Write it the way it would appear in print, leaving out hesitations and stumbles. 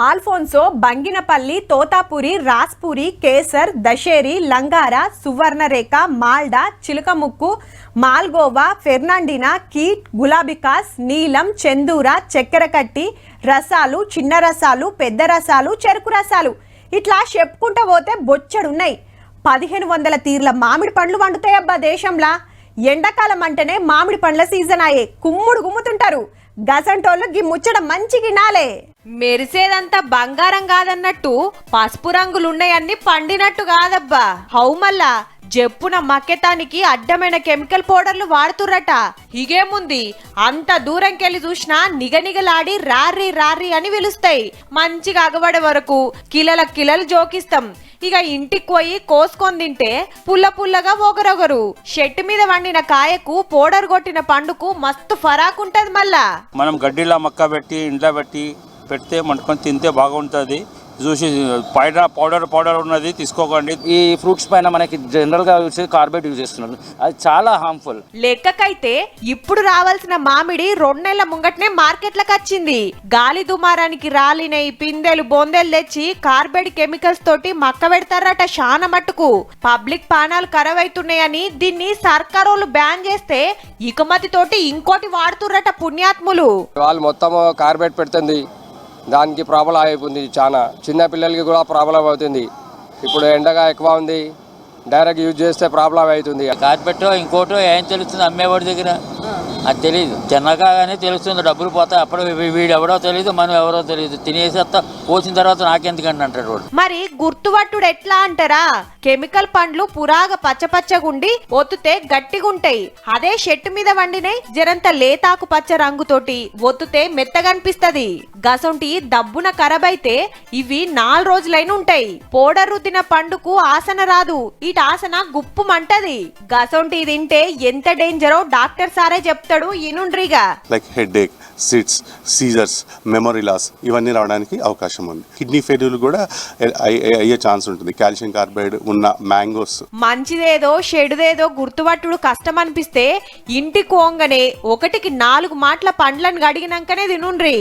Alphonso, Banganapalli, Totapuri, రాస్పూరి, kesar, Dasheri, లంగార, Suvarnarekha, Malda, చిలుకముక్కు, మాల్గోవా, ఫెర్నాండినా, Keat, గులాబికాస్, నీలం, చందూర, చక్కెరకట్టి, రసాలు, చిన్న రసాలు, పెద్ద రసాలు, చెరుకు రసాలు ఇట్లా చెప్పుకుంటూ పోతే బొచ్చడున్నాయి. 1500 తీర్ల మామిడి పండ్లు వండుతాయబ్బా దేశంలా. ఎండాకాలం అంటేనే మామిడి పండ్ల సీజన్ అయ్యే కుమ్ముడు గుమ్ముతుంటారు. గసంటోళ్ళు గి ముచ్చట మంచిగి నాలే. మెరిసేదంతా బంగారం కాదన్నట్టు పసుపు రంగులున్నాయన్ని పండినట్టు కాదబ్బా. హౌ మళ్ళా జప్పున మక్కెతానికి అడ్డమైన కెమికల్ పౌడర్లు వాడుతుర్రట. ఇగేముంది, అంత దూరంకెళ్ళి చూసినా నిగనిగలాడి రార్రీ రార్రీ అని పిలుస్తాయి. మంచిగా అగబడే వరకు కిలలు జోకిస్తాం. ఇక ఇంటికి పోయి కోసుకొని తింటే పుల్ల పుల్లగా ఒగరొగరు. చెట్టు మీద వండిన కాయకు పౌడర్ కొట్టిన పండుకు మస్తు ఫరాకుంటది. మళ్ళా మనం గడ్డిలా మక్క పెట్టి ఇంట్లో పెడితే మంటుకొని తింటే బాగుంటుంది. చూసి పౌడర్ ఉన్నది తీసుకోకండి. ఈ ఫ్రూట్స్ పైన మనకి జనరల్ గా కార్బేట్ యూజ్ చేస్తున్నారు, అది చాలా హార్మ్ఫుల్. లెక్కకైతే ఇప్పుడు రావాల్సిన మామిడి 2 నెలల ముంగట్నే మార్కెట్లకు వచ్చింది. గాలి దుమారానికి రాలినై పిందెలు బొందెలు తెచ్చి కార్బైడ్ కెమికల్స్ తోటి మక్క పెడతారట. శాన మట్టుకు పబ్లిక్ పానాలు ఖరాబ్ అవుతున్నాయని దీన్ని సర్కారోళ్ళు బ్యాన్ చేస్తే ఇకమతి తోటి ఇంకోటి వాడుతుర్రట పుణ్యాత్ములు. వాళ్ళు మొత్తం కార్బేట్ పెడుతుంది, దానికి ప్రాబ్లం అయిపోయింది. చాలా చిన్న పిల్లలకి కూడా ప్రాబ్లం అవుతుంది. ఇప్పుడు ఎండగా ఎక్కువ ఉంది, డైరెక్ట్ యూజ్ చేస్తే ప్రాబ్లం అవుతుంది. కార్పెట్టో ఇంకోటో ఏం తెలుస్తుంది అమ్మేవాడి దగ్గర, అది తెలియదు. తినగానే తెలుస్తుంది, డబ్బులు పోతాయి. అప్పుడు వీడు ఎవడో తెలియదు, మనం ఎవరో తెలియదు. తినేసేస్తా, పోసిన తర్వాత నాకెందుకండి అంటాడు వాడు. మరి గుర్తుపట్టుడు ఎట్లా అంటారా? కెమికల్ పండ్లు పురాగ పచ్చగుండి ఒత్తుతే గట్టిగుంటాయి. అదే చెట్టు మీద వండినై జరంత లేతాకు పచ్చ రంగుతోటి ఒత్తుతే మెత్తగనిపిస్తది. గసొంటి దబ్బున ఖరాబైతే ఇవి 4 రోజులైన ఉంటాయి. పౌడర్ రుద్దిన పండుకు ఆసన రాదు, ఇటు ఆసన గుప్పుమంటది. గసొంటి తింటే ఎంత డేంజరో డాక్టర్ సారే చెప్తాడు. ఇనుండ్రిగా like headache, fits, seizures, memory loss ఇవన్నీ రావడానికి అవకాశం ఉంది. కిడ్నీ ఫెయిల్యూర్ కూడా అయ్యే ఛాన్స్ ఉంటుంది. కాల్షియం కార్బైడ్ ఉన్న మ్యాంగోస్. మంచిదేదో చెడుదేదో గుర్తుపట్టుడు కష్టం అనిపిస్తే ఇంటికి పోంగనే 1కి 4 మాటల పండ్లను గడిగినాకనే తినుండ్రి.